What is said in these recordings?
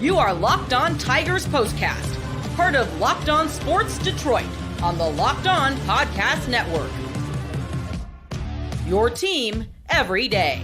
You are Locked On Tigers Postcast, part of Locked On Sports Detroit on the Locked On Podcast Network. Your team every day.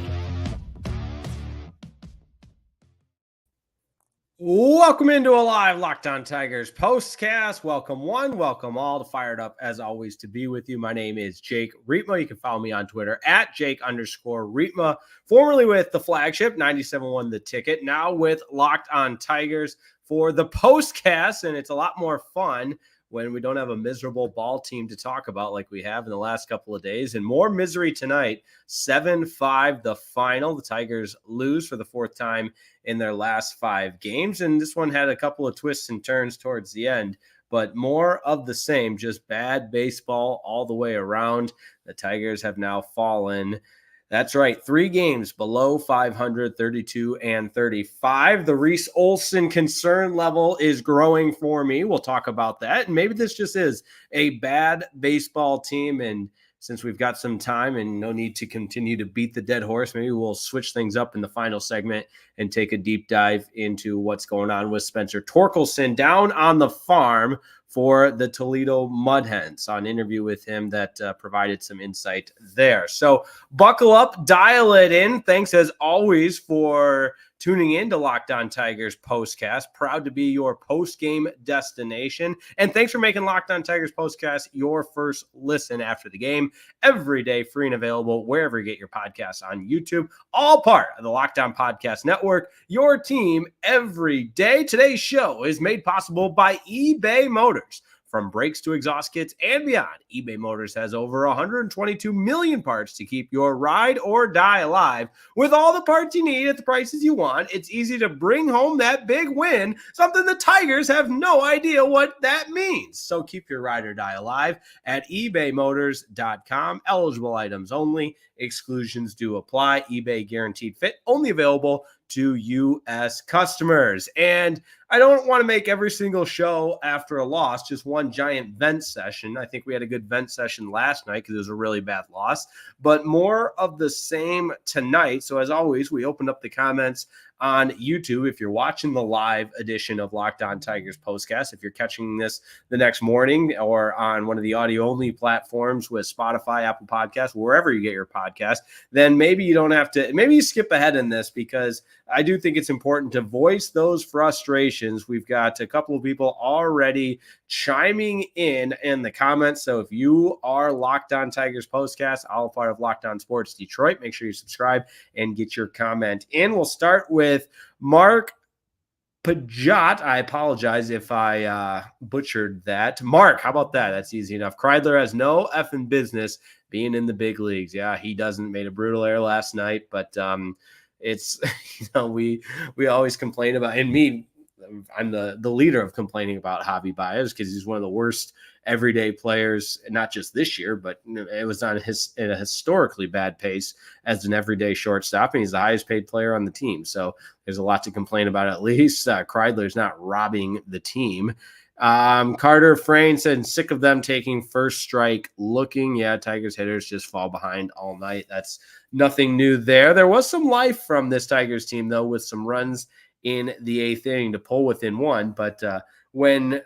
Welcome into a live Locked On Tigers postcast. Welcome one, welcome all. To Fired Up as always to be with you. My name is Jake Rietma. You can follow me on Twitter at Jake_Rietma, formerly with the flagship 97.1 The Ticket, now with Locked On Tigers for the postcast, and it's a lot more fun when we don't have a miserable ball team to talk about like we have in the last couple of days. And more misery tonight, 7-5 the final. The Tigers lose for the fourth time in their last 5 games. And this one had a couple of twists and turns towards the end, but more of the same, just bad baseball all the way around. The Tigers have now fallen, that's right, 3 games below 500, 32 and 35. The Reese Olson concern level is growing for me. We'll talk about that. And maybe this just is a bad baseball team. And since we've got some time and no need to continue to beat the dead horse, maybe we'll switch things up in the final segment and take a deep dive into what's going on with Spencer Torkelson down on the farm for the Toledo Mud Hens. Saw an interview with him that provided some insight there. So buckle up, dial it in. Thanks as always for tuning in to Locked On Tigers postcast. Proud to be your post-game destination. And thanks for making Locked On Tigers postcast your first listen after the game. Every day, free and available wherever you get your podcasts on YouTube. All part of the Locked On Podcast Network. Your team every day. Today's show is made possible by eBay Motors. From brakes to exhaust kits and beyond, eBay Motors has over 122 million parts to keep your ride or die alive. With all the parts you need at the prices you want, it's easy to bring home that big win, something the Tigers have no idea what that means. So keep your ride or die alive at ebaymotors.com. Eligible items only. Exclusions do apply. eBay guaranteed fit. Only available to U.S. customers. And I don't want to make every single show after a loss just one giant vent session. I think we had a good vent session last night because it was a really bad loss, but more of the same tonight. So as always, we opened up the comments on YouTube. If you're watching the live edition of Locked On Tigers postcast, if you're catching this the next morning or on one of the audio only platforms with Spotify, Apple Podcasts, wherever you get your podcast, then maybe you don't have to, maybe you skip ahead in this because I do think it's important to voice those frustrations. We've got a couple of people already chiming in the comments. So if you are Locked On Tigers postcast, all part of Locked On Sports Detroit, make sure you subscribe and get your comment in. We'll start with Mark Pajot. I apologize if I butchered that. Mark, how about that? That's easy enough. Kreidler has no effing business being in the big leagues. Yeah, he doesn't. Made a brutal error last night, but it's, we always complain about, and me, I'm the leader of complaining about Javi Baez because he's one of the worst everyday players, not just this year, but it was on a historically bad pace as an everyday shortstop, and he's the highest paid player on the team. So there's a lot to complain about. At least Kreidler's not robbing the team. Carter Frayne said, sick of them taking first strike looking. Yeah, Tigers hitters just fall behind all night. That's nothing new there. There was some life from this Tigers team, though, with some runs in the 8th inning to pull within 1. But when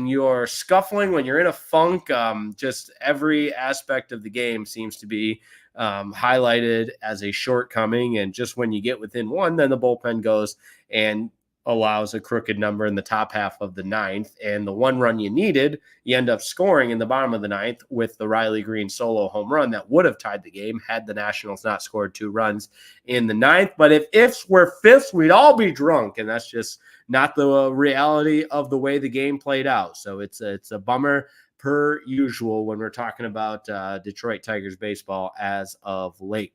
you're scuffling, when you're in a funk, just every aspect of the game seems to be highlighted as a shortcoming. And just when you get within 1, then the bullpen goes and allows a crooked number in the top half of the 9th. And the 1 run you needed, you end up scoring in the bottom of the 9th with the Riley Greene solo home run that would have tied the game had the Nationals not scored 2 runs in the 9th. But if ifs were fifths, we'd all be drunk. And that's just not the reality of the way the game played out. So it's a bummer per usual when we're talking about Detroit Tigers baseball as of late.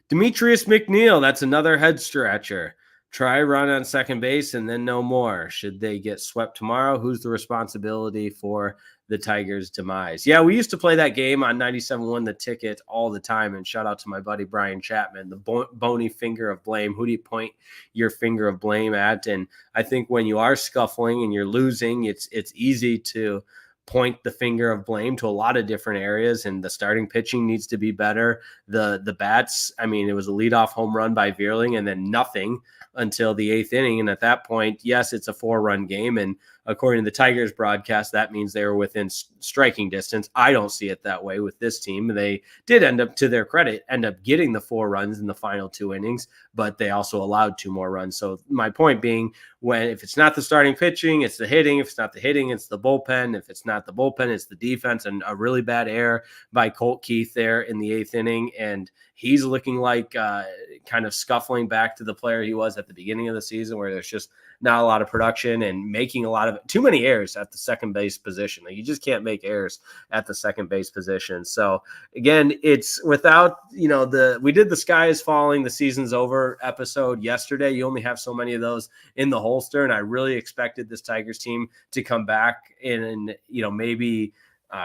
Demetrius McNeil, that's another head scratcher. Try run on second base and then no more. Should they get swept tomorrow? Who's the responsibility for the Tigers' demise? Yeah, we used to play that game on 97.1 The Ticket all the time. And shout out to my buddy Brian Chapman, the bony finger of blame. Who do you point your finger of blame at? And I think when you are scuffling and you're losing, it's easy to point the finger of blame to a lot of different areas, and the starting pitching needs to be better. The bats, I mean, it was a leadoff home run by Vierling and then nothing until the 8th inning. And at that point, yes, it's a 4-run game. And according to the Tigers broadcast, that means they were within striking distance. I don't see it that way with this team. They did end up, to their credit, end up getting the 4 runs in the final 2 innings, but they also allowed 2 more runs. So my point being, if it's not the starting pitching, it's the hitting. If it's not the hitting, it's the bullpen. If it's not the bullpen, it's the defense. And a really bad error by Colt Keith there in the 8th inning. And he's looking like kind of scuffling back to the player he was at the beginning of the season, where there's just not a lot of production and making a lot of too many errors at the second base position. Like, you just can't make errors at the second base position. So again, it's without, we did the sky is falling, the season's over episode yesterday. You only have so many of those in the holster. And I really expected this Tigers team to come back and maybe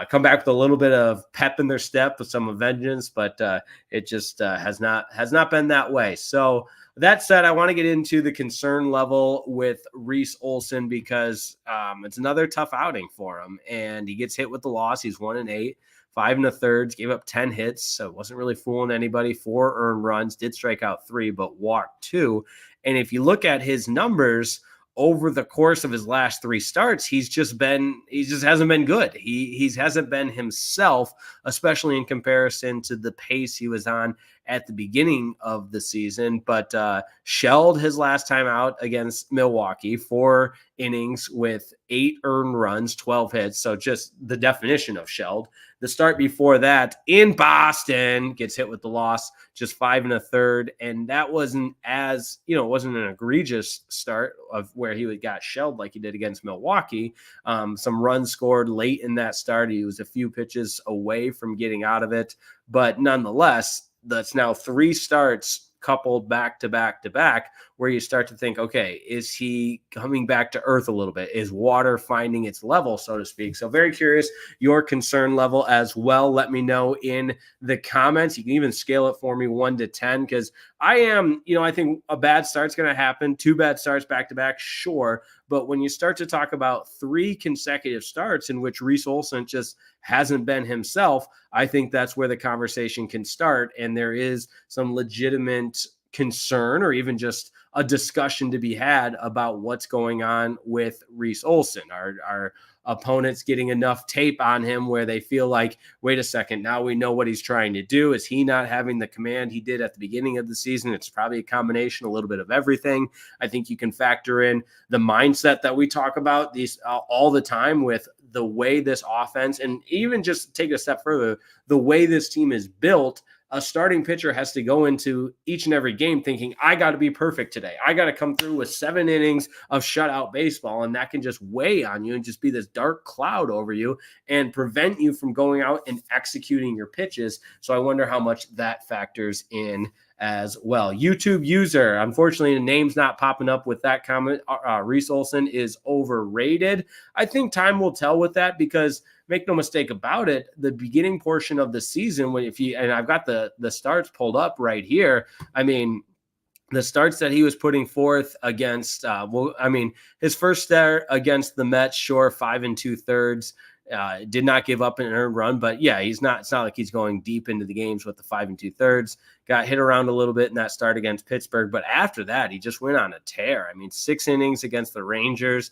come back with a little bit of pep in their step with some vengeance, but it just has not been that way. So that said, I want to get into the concern level with Reese Olson because it's another tough outing for him, and he gets hit with the loss. He's 1-8, 5 1/3, gave up 10 hits, so wasn't really fooling anybody. 4 earned runs, did strike out 3, but walked 2. And if you look at his numbers over the course of his last 3 starts, he just hasn't been good. He hasn't been himself, especially in comparison to the pace he was on at the beginning of the season. But shelled his last time out against Milwaukee, 4 innings with 8 earned runs, 12 hits. So just the definition of shelled. The start before that in Boston gets hit with the loss, just 5 1/3. And that wasn't it wasn't an egregious start of where he got shelled like he did against Milwaukee. Some runs scored late in that start. He was a few pitches away from getting out of it. But nonetheless, that's now 3 starts coupled back to back to back, where you start to think, okay, is he coming back to earth a little bit? Is water finding its level, so to speak? So very curious your concern level as well. Let me know in the comments. You can even scale it for me 1 to 10, because I think a bad start's going to happen. 2 bad starts back to back, sure. But when you start to talk about 3 consecutive starts in which Reese Olson just hasn't been himself, I think that's where the conversation can start. And there is some legitimate concern or even just a discussion to be had about what's going on with Reese Olson. Our opponents getting enough tape on him where they feel like, wait a second, now we know what he's trying to do. Is he not having the command he did at the beginning of the season? It's probably a combination, a little bit of everything. I think you can factor in the mindset that we talk about these all the time with the way this offense, and even just take it a step further, the way this team is built. A starting pitcher has to go into each and every game thinking, I got to be perfect today. I got to come through with 7 innings of shutout baseball, and that can just weigh on you and just be this dark cloud over you and prevent you from going out and executing your pitches. So I wonder how much that factors in as well. YouTube user, unfortunately, the name's not popping up with that comment. Reese Olson is overrated. I think time will tell with that, because make no mistake about it, the beginning portion of the season, and I've got the starts pulled up right here. I mean, the starts that he was putting forth against, his first start against the Mets, sure, 5 2/3. Did not give up an earned run, but yeah, it's not like he's going deep into the games with the 5 2/3. Got hit around a little bit in that start against Pittsburgh, but after that, he just went on a tear. I mean, 6 innings against the Rangers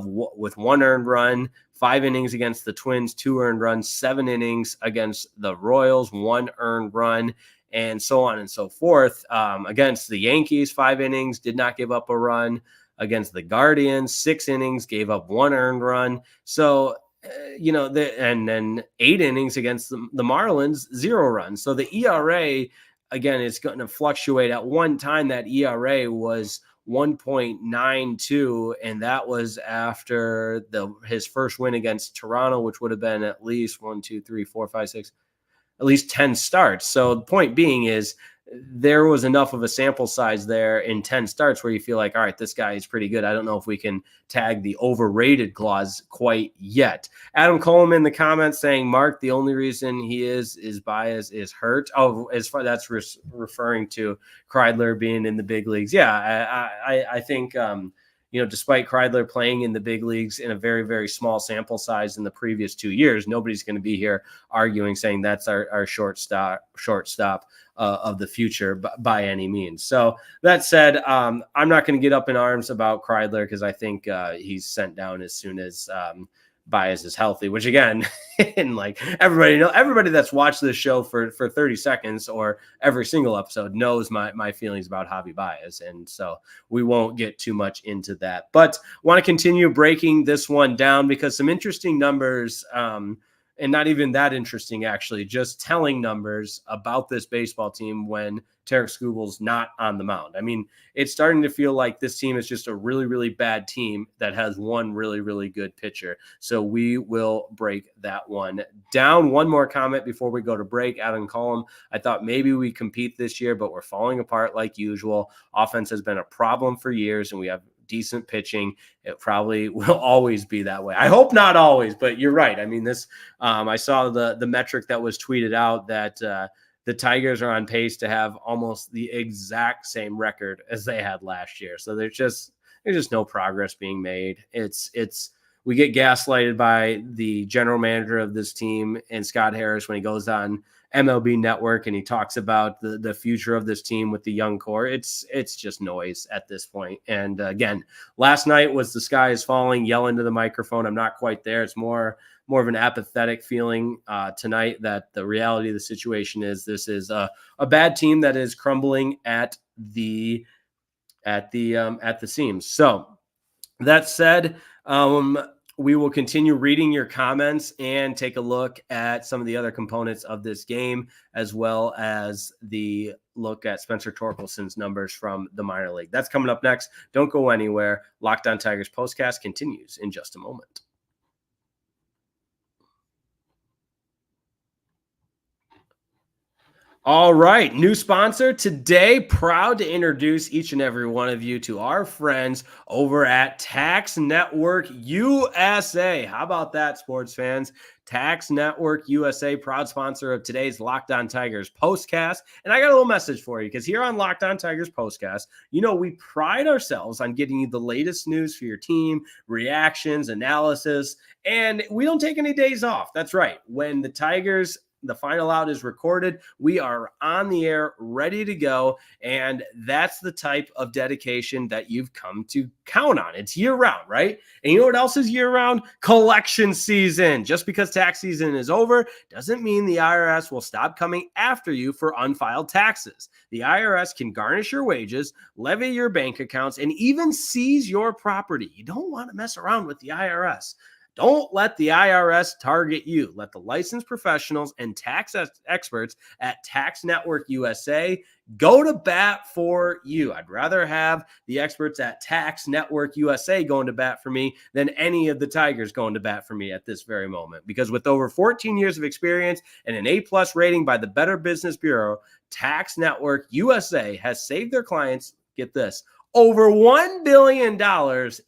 with 1 earned run, 5 innings against the Twins, 2 earned runs, 7 innings against the Royals, 1 earned run, and so on and so forth. Against the Yankees, 5 innings, did not give up a run. Against the Guardians, 6 innings, gave up 1 earned run. So and then 8 innings against the Marlins, 0 runs. So the ERA, again, is going to fluctuate. At one time, that ERA was 1.92, and that was after his first win against Toronto, which would have been at least 10 starts. So the point being is, there was enough of a sample size there in 10 starts where you feel like, all right, this guy is pretty good. I don't know if we can tag the overrated clause quite yet. Adam Coleman in the comments saying, Mark, the only reason he is biased is hurt. Oh, as far that's referring to Kreidler being in the big leagues. Yeah, I think, despite Kreidler playing in the big leagues in a very, very small sample size in the previous 2 years, nobody's going to be here arguing, saying that's our shortstop of the future by any means. So that said, I'm not going to get up in arms about Kreidler because I think he's sent down as soon as Baez is healthy, which again, and like everybody that's watched this show for 30 seconds or every single episode knows my feelings about Javi Baez. And so we won't get too much into that, but want to continue breaking this one down because some interesting numbers, and not even that interesting, actually, just telling numbers about this baseball team when Tarek Skubal's not on the mound. I mean, it's starting to feel like this team is just a really, really bad team that has one really, really good pitcher. So we will break that one down. One more comment before we go to break. Adam Cullum, I thought maybe we compete this year, but we're falling apart like usual. Offense has been a problem for years, and we have decent pitching. It probably will always be that way. I hope not always, but you're right. I mean, this I saw the metric that was tweeted out that the Tigers are on pace to have almost the exact same record as they had last year. So there's just no progress being made. We get gaslighted by the general manager of this team and Scott Harris when he goes on MLB Network and he talks about the future of this team with the young core. It's just noise at this point. And again, last night was the sky is falling, yell into the microphone. I'm not quite there. It's more of an apathetic feeling tonight that the reality of the situation is this is a bad team that is crumbling at the seams. So that said, we will continue reading your comments and take a look at some of the other components of this game, as well as the look at Spencer Torkelson's numbers from the minor league. That's coming up next. Don't go anywhere. Locked On Tigers postcast continues in just a moment. All right, new sponsor today. Proud to introduce each and every one of you to our friends over at Tax Network USA. How about that, sports fans? Tax Network USA, proud sponsor of today's Locked On Tigers postcast. And I got a little message for you because here on Locked On Tigers postcast, we pride ourselves on getting you the latest news for your team, reactions, analysis, and we don't take any days off. That's right. When the final out is recorded, we are on the air, ready to go, and that's the type of dedication that you've come to count on. It's year-round, right? And you know what else is year-round? Collection season. Just because tax season is over doesn't mean the IRS will stop coming after you for unfiled taxes. The IRS can garnish your wages, levy your bank accounts, and even seize your property. You don't want to mess around with the IRS. Don't let the IRS target you. Let the licensed professionals and tax experts at Tax Network USA go to bat for you. I'd rather have the experts at Tax Network USA going to bat for me than any of the Tigers going to bat for me at this very moment. Because with over 14 years of experience and an A+ rating by the Better Business Bureau, Tax Network USA has saved their clients, get this, over $1 billion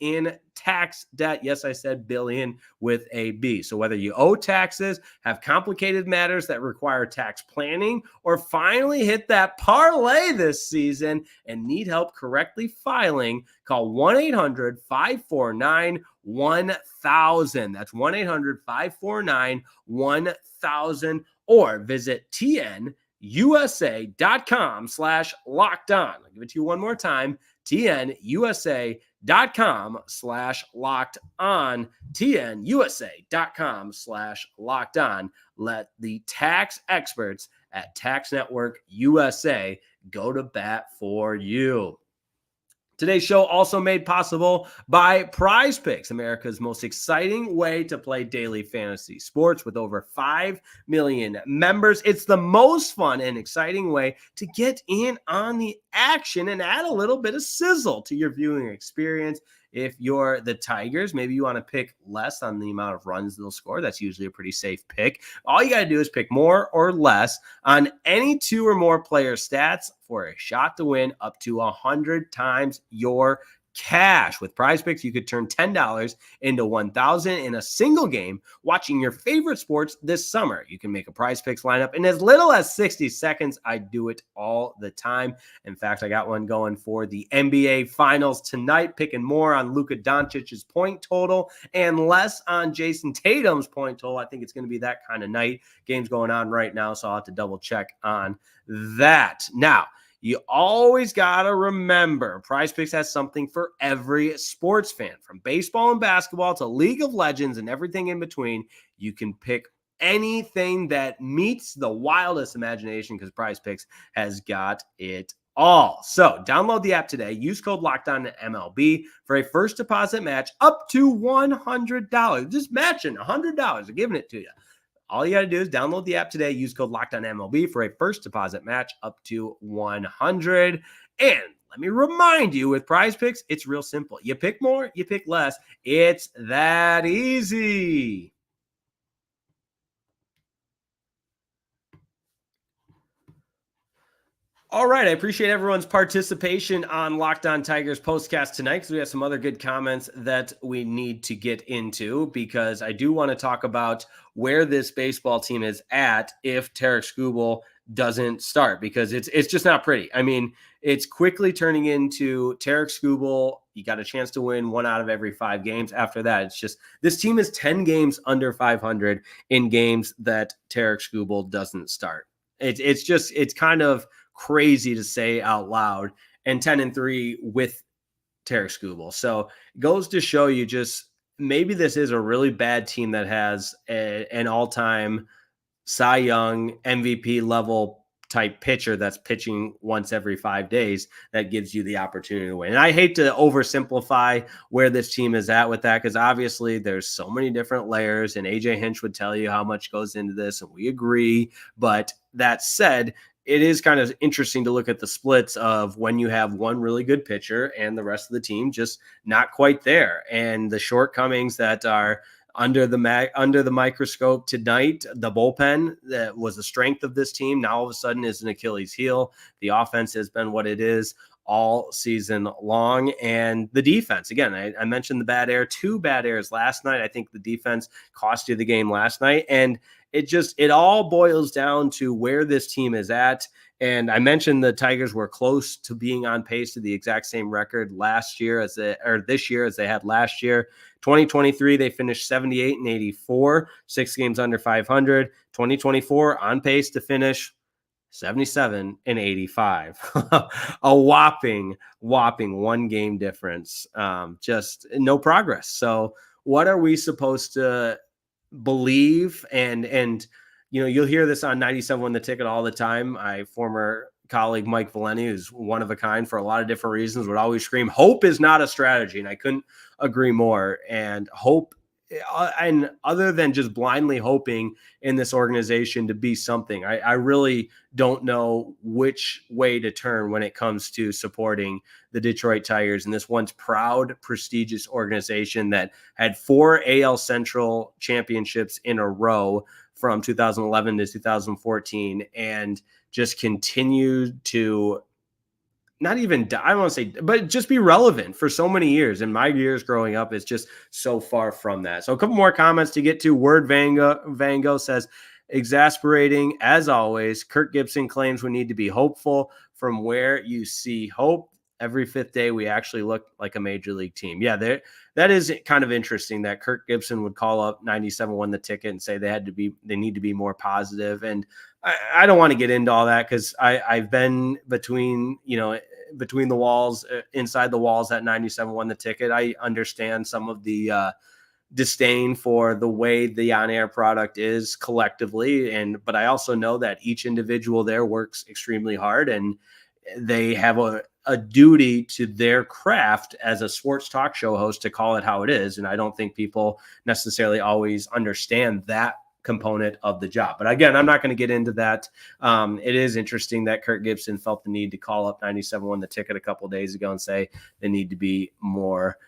in tax debt. Yes, I said billion with a B. So whether you owe taxes, have complicated matters that require tax planning, or finally hit that parlay this season and need help correctly filing, call 1-800-549-1000. That's 1-800-549-1000 or visit tnusa.com/lockedon. I'll give it to you one more time. tnusa.com/lockedon. tnusa.com/lockedon. Let the tax experts at Tax Network USA go to bat for you. Today's show also made possible by Prize Picks, America's most exciting way to play daily fantasy sports with over 5 million members. It's the most fun and exciting way to get in on the action and add a little bit of sizzle to your viewing experience. If you're the Tigers, maybe you want to pick less on the amount of runs they'll score. That's usually a pretty safe pick. All you got to do is pick more or less on any 2 or more player stats for a shot to win up to 100 times your cash. With PrizePicks, you could turn $10 into $1,000 in a single game watching your favorite sports this summer. You can make a PrizePicks lineup in as little as 60 seconds. I do it all the time. In fact, I got one going for the NBA Finals tonight, picking more on Luka Doncic's point total and less on Jason Tatum's point total. I think it's going to be that kind of night. Game's going on right now, so I'll have to double check on that. Now, you always got to remember, PrizePicks has something for every sports fan. From baseball and basketball to League of Legends and everything in between, you can pick anything that meets the wildest imagination because PrizePicks has got it all. So download the app today. Use code LOCKEDONMLB for a first deposit match up to $100. Just matching $100. They're giving it to you. All you got to do is download the app today. Use code LOCKEDONMLB for a first deposit match up to $100. And let me remind you, with PrizePicks, it's real simple. You pick more, you pick less. It's that easy. All right. I appreciate everyone's participation on Locked On Tigers postcast tonight because we have some other good comments that we need to get into, because I do want to talk about where this baseball team is at if Tarik Skubal doesn't start, because it's just not pretty. I mean, it's quickly turning into Tarik Skubal. You got a chance to win 1 out of every 5 games. After that, it's just this team is 10 games under 500 in games that Tarik Skubal doesn't start. It's kind of crazy to say out loud, and 10-3 with Tarik Skubal. So it goes to show you just maybe this is a really bad team that has an all-time Cy Young MVP level type pitcher that's pitching once every 5 days that gives you the opportunity to win. And I hate to oversimplify where this team is at with that, because obviously there's so many different layers, and AJ Hinch would tell you how much goes into this, and we agree. But that said, it is kind of interesting to look at the splits of when you have one really good pitcher and the rest of the team just not quite there. And the shortcomings that are under the microscope tonight, the bullpen that was the strength of this team now all of a sudden is an Achilles heel. The offense has been what it is all season long. And the defense, again, I mentioned the bad air, 2 bad airs last night. I think the defense cost you the game last night. And it all boils down to where this team is at. And I mentioned the Tigers were close to being on pace to the exact same record this year as they had last year. 2023, they finished 78-84, 6 games under 500. 2024 on pace to finish 77-85. A whopping 1 game difference. Just no progress. So what are we supposed to believe? And you'll hear this on 97 The Ticket all the time. My former colleague Mike Valeni, who's one of a kind for a lot of different reasons, would always scream, hope is not a strategy. And I couldn't agree more. And hope, and other than just blindly hoping in this organization to be something, I really don't know which way to turn when it comes to supporting the Detroit Tigers and this once proud, prestigious organization that had 4 AL Central championships in a row from 2011 to 2014 and just continued to not even die, I don't want to say, but just be relevant for so many years. And my years growing up is just so far from that. So a couple more comments to get to. Word Van Gogh says, exasperating as always. Kirk Gibson claims we need to be hopeful. From where you see hope, every 5th day we actually look like a major league team. Yeah, that is kind of interesting that Kirk Gibson would call up 97 Won the Ticket and say they need to be more positive. And I don't want to get into all that, because I've been between the walls, inside the walls at 97 Won the Ticket. I understand some of the disdain for the way the on-air product is collectively, but I also know that each individual there works extremely hard, and they have a duty to their craft as a sports talk show host to call it how it is. And I don't think people necessarily always understand that component of the job. But again, I'm not going to get into that. It is interesting that Kirk Gibson felt the need to call up 97 Won the Ticket a couple of days ago and say they need to be more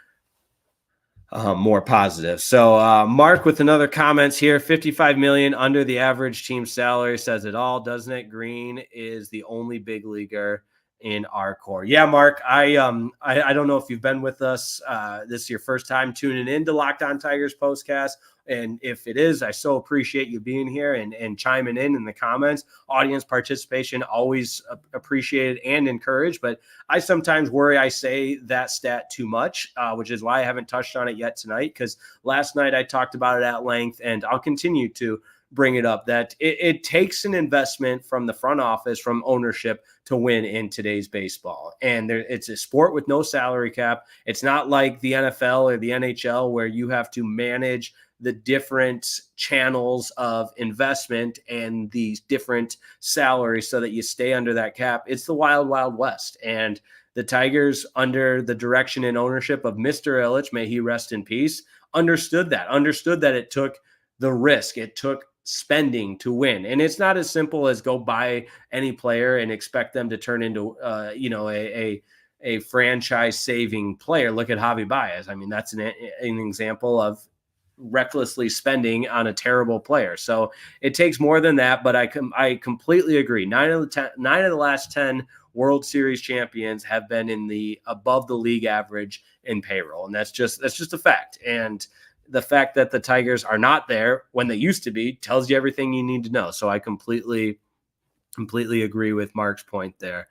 positive. So Mark with another comments here. 55 million under the average team salary says it all, doesn't it? Green is the only big leaguer in our core. Yeah, Mark, I don't know if you've been with us. This is your first time tuning in to Locked On Tigers Postcast. And if it is, I so appreciate you being here and chiming in the comments. Audience participation, always appreciated and encouraged. But I sometimes worry I say that stat too much, which is why I haven't touched on it yet tonight, because last night I talked about it at length, and I'll continue to bring it up, that it takes an investment from the front office, from ownership, to win in today's baseball. And it's a sport with no salary cap. It's not like the NFL or the NHL where you have to manage the different channels of investment and these different salaries so that you stay under that cap. It's the wild, wild west. And the Tigers, under the direction and ownership of Mr. Ilitch, may he rest in peace, understood that it took the risk. It took spending to win. And it's not as simple as go buy any player and expect them to turn into, a franchise saving player. Look at Javi Baez. I mean, that's an example of recklessly spending on a terrible player. So it takes more than that, but I completely agree. 9 of the last 10 World Series champions have been in the above the league average in payroll. And that's just a fact. And the fact that the Tigers are not there when they used to be tells you everything you need to know. So I completely agree with Mark's point there.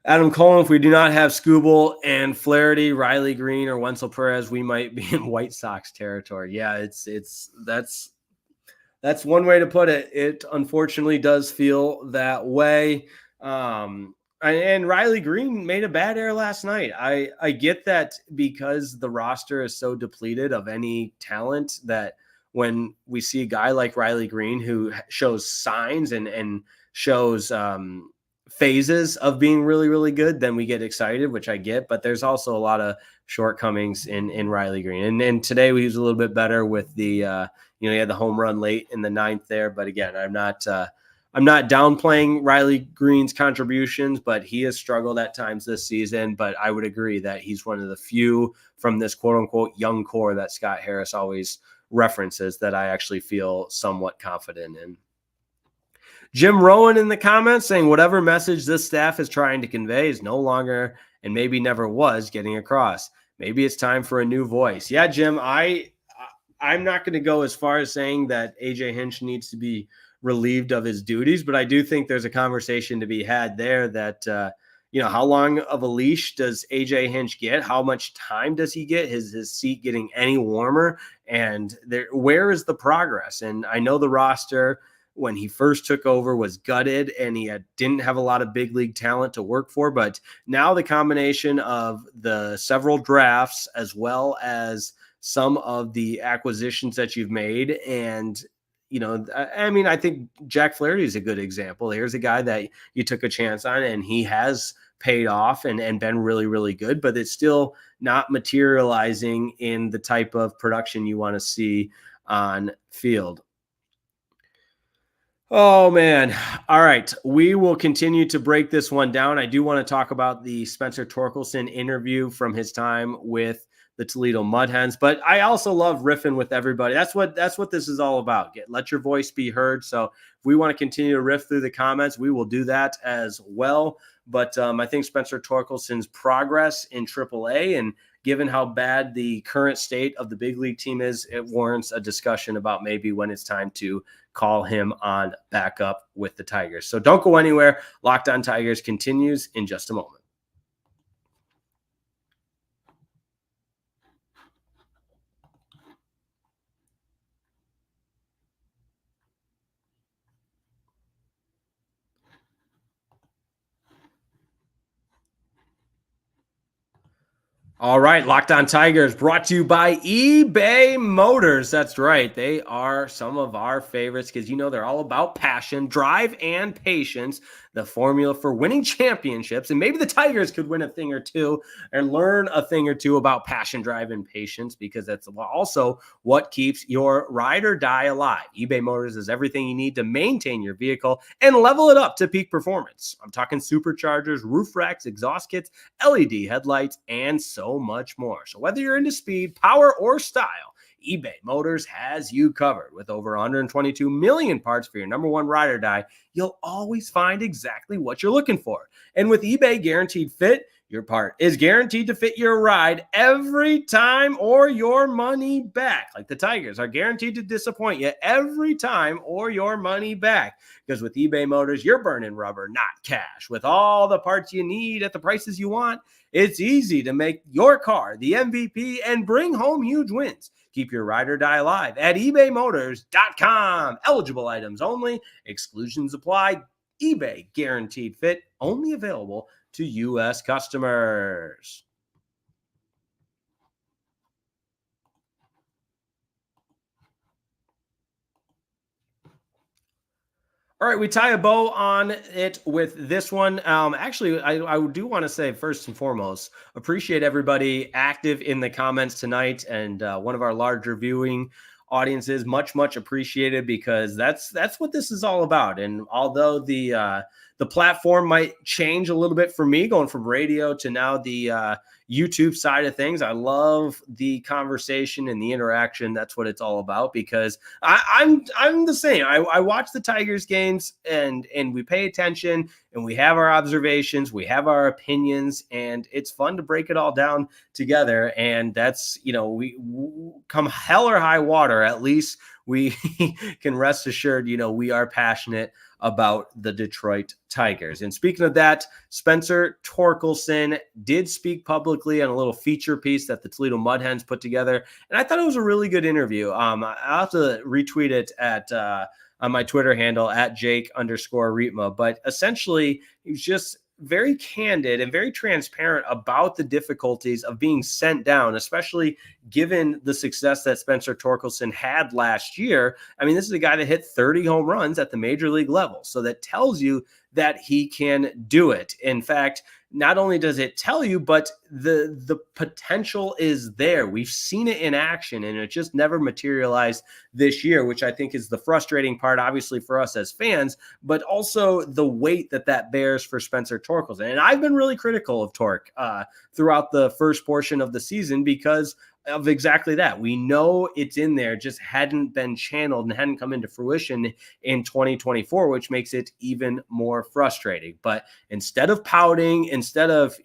Adam Cullen, if we do not have Skubal and Flaherty, Riley Greene, or Wenceel Perez, we might be in White Sox territory. Yeah, that's one way to put it. It unfortunately does feel that way. And Riley Greene made a bad error last night. I get that, because the roster is so depleted of any talent, that when we see a guy like Riley Greene who shows signs and shows phases of being really, really good, then we get excited, which I get. But there's also a lot of shortcomings in Riley Greene. And today he was a little bit better with the, he had the home run late in the 9th there. But again, I'm not downplaying Riley Greene's contributions, but he has struggled at times this season. But I would agree that he's one of the few from this quote unquote young core that Scott Harris always references that I actually feel somewhat confident in. Jim Rowan in the comments saying whatever message this staff is trying to convey is no longer, and maybe never was, getting across. Maybe it's time for a new voice. Yeah, Jim, I'm not going to go as far as saying that AJ Hinch needs to be relieved of his duties, but I do think there's a conversation to be had there that, how long of a leash does AJ Hinch get? How much time does he get? His seat getting any warmer? And where is the progress? And I know the roster, when he first took over, was gutted, and he didn't have a lot of big league talent to work for. But now the combination of the several drafts, as well as some of the acquisitions that you've made, and I think Jack Flaherty is a good example. Here's a guy that you took a chance on, and he has paid off and been really, really good, but it's still not materializing in the type of production you want to see on field. Oh, man. All right. We will continue to break this one down. I do want to talk about the Spencer Torkelson interview from his time with the Toledo Mud Hens, but I also love riffing with everybody. That's what this is all about. Let your voice be heard. So if we want to continue to riff through the comments, we will do that as well. But I think Spencer Torkelson's progress in AAA, and given how bad the current state of the big league team is, it warrants a discussion about maybe when it's time to call him on back up with the Tigers. So don't go anywhere. Locked On Tigers continues in just a moment. All right, Locked On Tigers brought to you by eBay Motors. That's right. They are some of our favorites because, they're all about passion, drive, and patience, the formula for winning championships. And maybe the Tigers could win a thing or two and learn a thing or two about passion, drive, and patience, because that's also what keeps your ride or die alive. eBay Motors is everything you need to maintain your vehicle and level it up to peak performance. I'm talking superchargers, roof racks, exhaust kits, LED headlights, and so much more. So whether you're into speed, power, or style, eBay Motors has you covered. With over 122 million parts for your number one ride or die, you'll always find exactly what you're looking for. And with eBay Guaranteed Fit, your part is guaranteed to fit your ride every time or your money back. Like the Tigers are guaranteed to disappoint you every time or your money back. Because with eBay Motors, you're burning rubber, not cash. With all the parts you need at the prices you want, it's easy to make your car the MVP and bring home huge wins. Keep your ride or die alive at ebaymotors.com. Eligible items only. Exclusions apply. eBay Guaranteed Fit, only available to U.S. customers. All right, we tie a bow on it with this one. Actually, I do want to say first and foremost, appreciate everybody active in the comments tonight, and one of our larger viewing audiences, much appreciated, because that's what this is all about. And although the platform might change a little bit for me, going from radio to now the YouTube side of things, I love the conversation and the interaction. That's what it's all about, because I'm the same. I watch the Tigers games and we pay attention and we have our observations, we have our opinions, and it's fun to break it all down together. And that's, we come hell or high water, at least we can rest assured, we are passionate about the Detroit Tigers. And speaking of that, Spencer Torkelson did speak publicly on a little feature piece that the Toledo Mud Hens put together. And I thought it was a really good interview. I'll have to retweet it on my Twitter handle at Jake_Rietma. But essentially, he was just very candid and very transparent about the difficulties of being sent down, especially given the success that Spencer Torkelson had last year. I mean, this is a guy that hit 30 home runs at the major league level. So that tells you that he can do it. In fact, not only does it tell you, but the potential is there. We've seen it in action, and it just never materialized this year, which I think is the frustrating part, obviously, for us as fans, but also the weight that bears for Spencer Torkelson. And I've been really critical of Tork throughout the first portion of the season because of exactly that. We know it's in there, just hadn't been channeled and hadn't come into fruition in 2024, which makes it even more frustrating. But instead of pouting, instead of,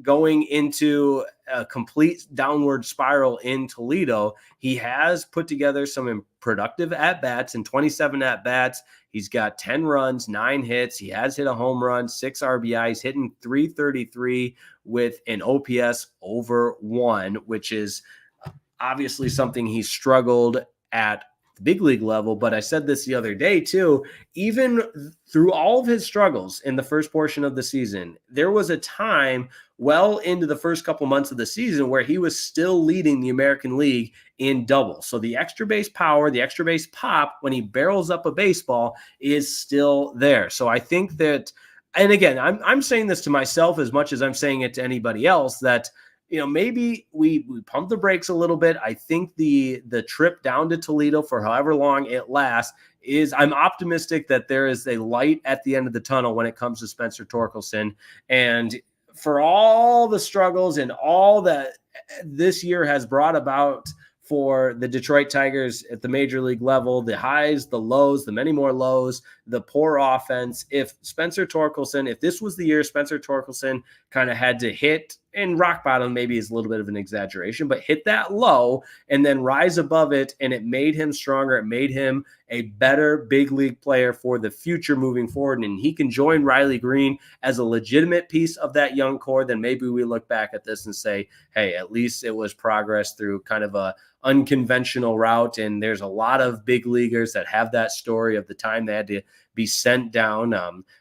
going into a complete downward spiral in Toledo, he has put together some productive at-bats. In 27 at-bats, he's got 10 runs, 9 hits. He has hit a home run, 6 RBIs, hitting .333 with an OPS over 1, which is obviously something he struggled at the big league level. But I said this the other day too, even through all of his struggles in the first portion of the season, there was a time well into the first couple months of the season where he was still leading the American League in doubles. So the extra base power, the extra base pop when he barrels up a baseball is still there. So I think that, and again, I'm saying this to myself as much as I'm saying it to anybody else, that maybe we pump the brakes a little bit. I think the trip down to Toledo for however long it lasts I'm optimistic that there is a light at the end of the tunnel when it comes to Spencer Torkelson. And for all the struggles and all that this year has brought about for the Detroit Tigers at the major league level, the highs, the lows, the many more lows, the poor offense. If this was the year Spencer Torkelson kind of had to hit, and rock bottom maybe is a little bit of an exaggeration, but hit that low and then rise above it, and it made him stronger. It made him a better big league player for the future moving forward. And he can join Riley Greene as a legitimate piece of that young core. Then maybe we look back at this and say, hey, at least it was progress through kind of a unconventional route. And there's a lot of big leaguers that have that story of the time they had to be sent down.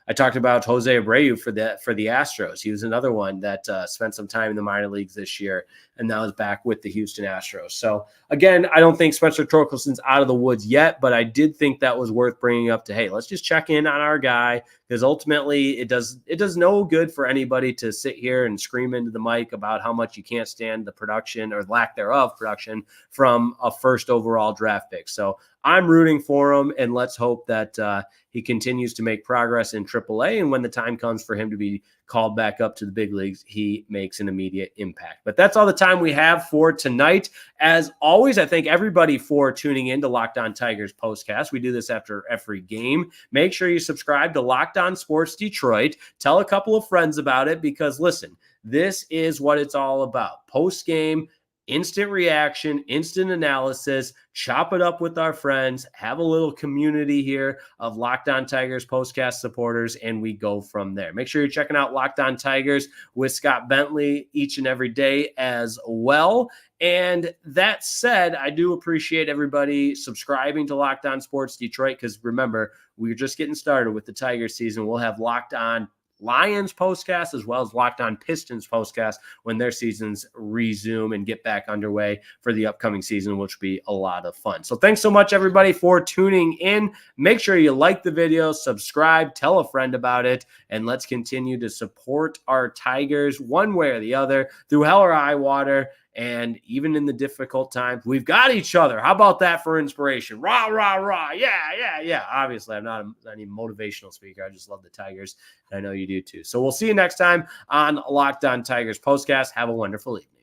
I talked about Jose Abreu for the Astros. He was another one that spent some time in the minor leagues this year and now is back with the Houston Astros. So again, I don't think Spencer Torkelson's out of the woods yet, but I did think that was worth bringing up to, hey, let's just check in on our guy, because ultimately it does no good for anybody to sit here and scream into the mic about how much you can't stand the production or lack thereof production from a first overall draft pick. So I'm rooting for him, and let's hope that he continues to make progress in AAA. And when the time comes for him to be called back up to the big leagues, he makes an immediate impact. But that's all the time we have for tonight. As always, I thank everybody for tuning in to Locked On Tigers Postcast. We do this after every game. Make sure you subscribe to Locked On Sports Detroit. Tell a couple of friends about it because, listen, this is what it's all about. Post-game, instant reaction, instant analysis, chop it up with our friends, have a little community here of Locked On Tigers Postcast supporters, and we go from there. Make sure you're checking out Locked On Tigers with Scott Bentley each and every day as well. And that said, I do appreciate everybody subscribing to Locked On Sports Detroit because remember, we're just getting started with the Tigers season. We'll have Locked On Lions postcast as well as Locked On Pistons postcast when their seasons resume and get back underway for the upcoming season, which will be a lot of fun. So thanks so much, everybody, for tuning in. Make sure you like the video, subscribe, tell a friend about it, and let's continue to support our Tigers one way or the other through hell or high water. And even in the difficult times, we've got each other. How about that for inspiration? Rah, rah, rah. Yeah. Obviously, I'm not any motivational speaker. I just love the Tigers. And I know you do too. So we'll see you next time on Locked On Tigers Postcast. Have a wonderful evening.